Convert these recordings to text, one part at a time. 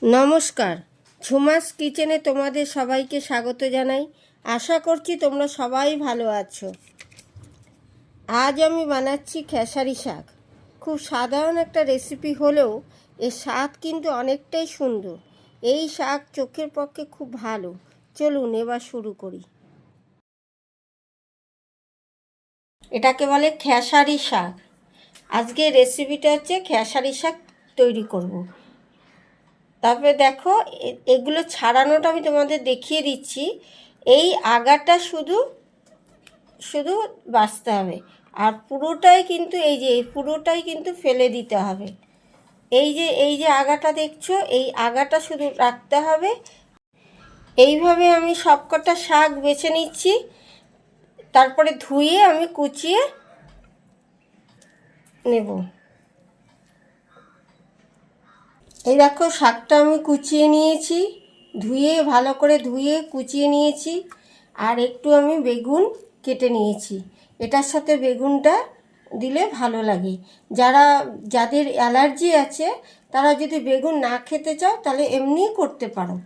নমস্কার, ঝুমাস কিচেনে তোমাদের সবাইকে স্বাগত জানাই। আশা করছি তোমরা সবাই ভালো আছো। আজ আমি বানাচ্ছি খেসারি শাক। খুব সাধারণ একটা রেসিপি হলেও এর স্বাদ কিন্তু অনেকটাই সুন্দর। এই শাক চোখের পক্ষে খুব ভালো। চলুন এবার শুরু করি। এটাকে বলে খেসারি শাক। আজকে রেসিপিটা হচ্ছে খেসারি শাক তৈরি করব। তারপরে দেখো, এগুলো ছাড়ানোটা আমি তোমাদের দেখিয়ে দিচ্ছি। এই আগাটা শুধু শুধু বাছতে হবে, আর পুরোটাই কিন্তু পুরোটাই কিন্তু ফেলে দিতে হবে। এই যে আগাটা দেখছো, এই আগাটা শুধু রাখতে হবে। এইভাবে আমি সবকটা শাক বেছে নিচ্ছি, তারপরে ধুয়ে আমি কুচিয়ে নেব। এই দেখো, শাকটা আমি কুচিয়ে নিয়েছি, ভালো করে ধুয়ে কুচিয়ে নিয়েছি। আর একটু আমি বেগুন কেটে নিয়েছি। এটার সাথে বেগুনটা দিলে ভালো লাগে। যাদের অ্যালার্জি আছে তারা যদি বেগুন না খেতে চাও তাহলে এমনিই করতে পারো,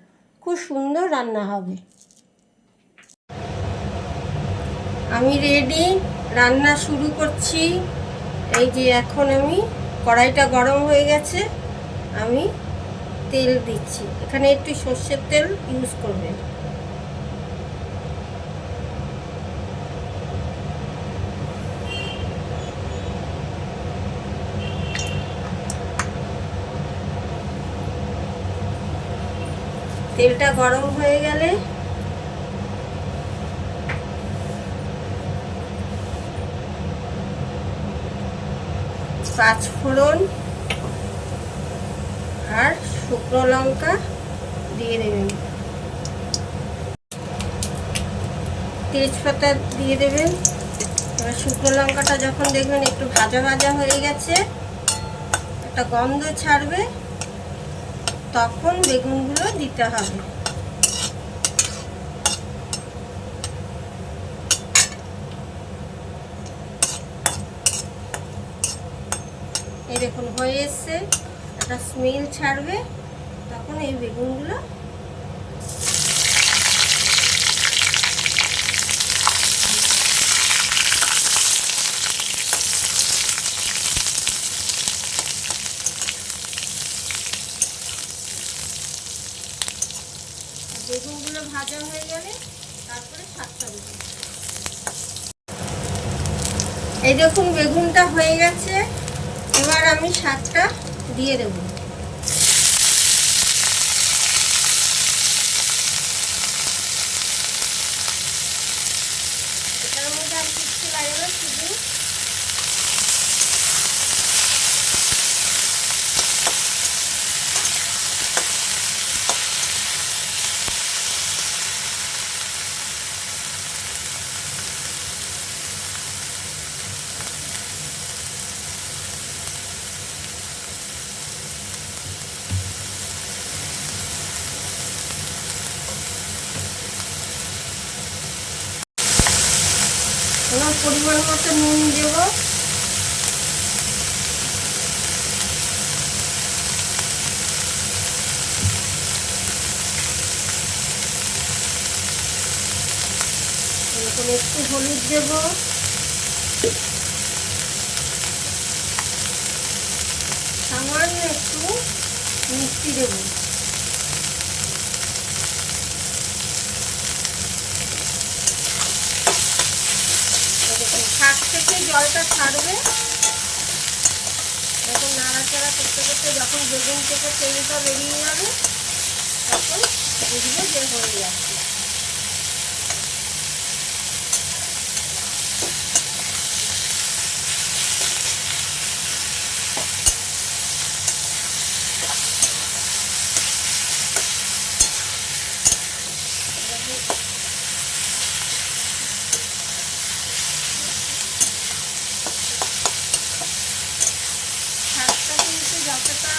খুব সুন্দর রান্না হবে। আমি রেডি, রান্না শুরু করছি। এই যে এখন আমি কড়াইটা গরম হয়ে গেছে, আমি তেল দিচ্ছি। এখানে একটু সর্ষের তেল ইউজ করবেন। তেলটা গরম হয়ে গেলে পাঁচ ফোড়ন আর শুকনো লঙ্কা দিয়ে দেবেন, তেজপাতা দিয়ে দেবেন। এবার শুকনো লঙ্কাটা যখন দেখবেন একটু ভাজা ভাজা হয়ে গেছে, একটা গন্ধ ছাড়বে, তখন বেগুনগুলো দিতে হবে। এই দেখুন হয়ে এসছে, একটা স্মেল ছাড়বে, তখন এই বেগুনগুলো ভাজা হয়ে গেলে তারপরে শাকটা দেবো। এই দেখুন বেগুনটা হয়ে গেছে, এবার আমি শাকটা দিয়ে দেব। এটার মধ্যে আর কিছু লাগে না, শুধু পরিমাণ মতো নুন দেব। এরকম একটু হলুদ দেব, সামান্য একটু মিষ্টি দেব। শাক থেকে জলটা ছাড়বে, এখন নাড়াচাড়া করতে করতে যখন বেগুন থেকে তেলটা বেরিয়ে যাবে তখন বুঝবো যে হয়ে যাচ্ছে। শাকটা কিন্তু যতটা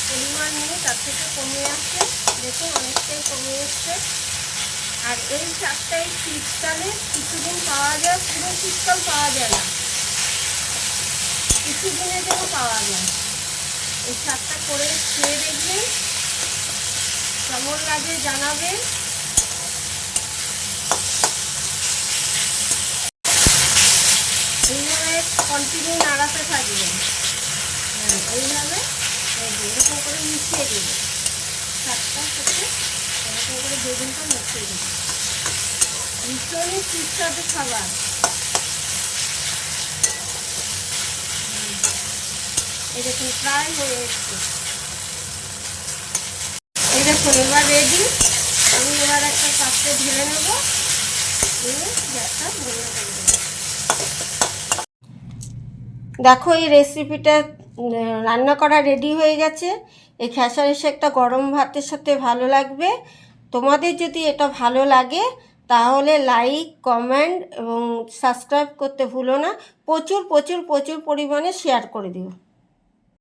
পরিমাণ নিয়ে তার থেকে কমে আসছে, দেখুন অনেকটাই কমে এসছে। আর এই শাকটা এই শীতকালে কিছুদিন পাওয়া যায়, পুরো শীতকাল পাওয়া যায় না, কিছুদিনের জন্য পাওয়া যায়। এই শাকটা করে খেয়ে দেখবেন, কেমন লাগে জানাবে। এইভাবে কন্টিনিউ নাড়াতে থাকবেন। হ্যাঁ, এইভাবে এরকম করে মিশিয়ে দেবে, শাকটার সাথে এরকম করে বেগুনটা মিশিয়ে দেবে। ভীষণই সুস্বাদু খাবার। এই দেখুন প্রায় হয়ে এসছে। এই দেখুন এবার রেডি। আমি এবার একটা পাত্রে ঢেলে নেব, নিয়ে গ্যাসটা বন্ধ করে দেবো। দেখো এই রেসিপিটা রান্না করা রেডি হয়ে গেছে। এই খেসারির শাকটা গরম ভাতের সাথে ভালো লাগবে। তোমাদের যদি এটা ভালো লাগে তাহলে লাইক, কমেন্ট এবং সাবস্ক্রাইব করতে ভুলো না। প্রচুর প্রচুর প্রচুর পরিমাণে শেয়ার করে দিও।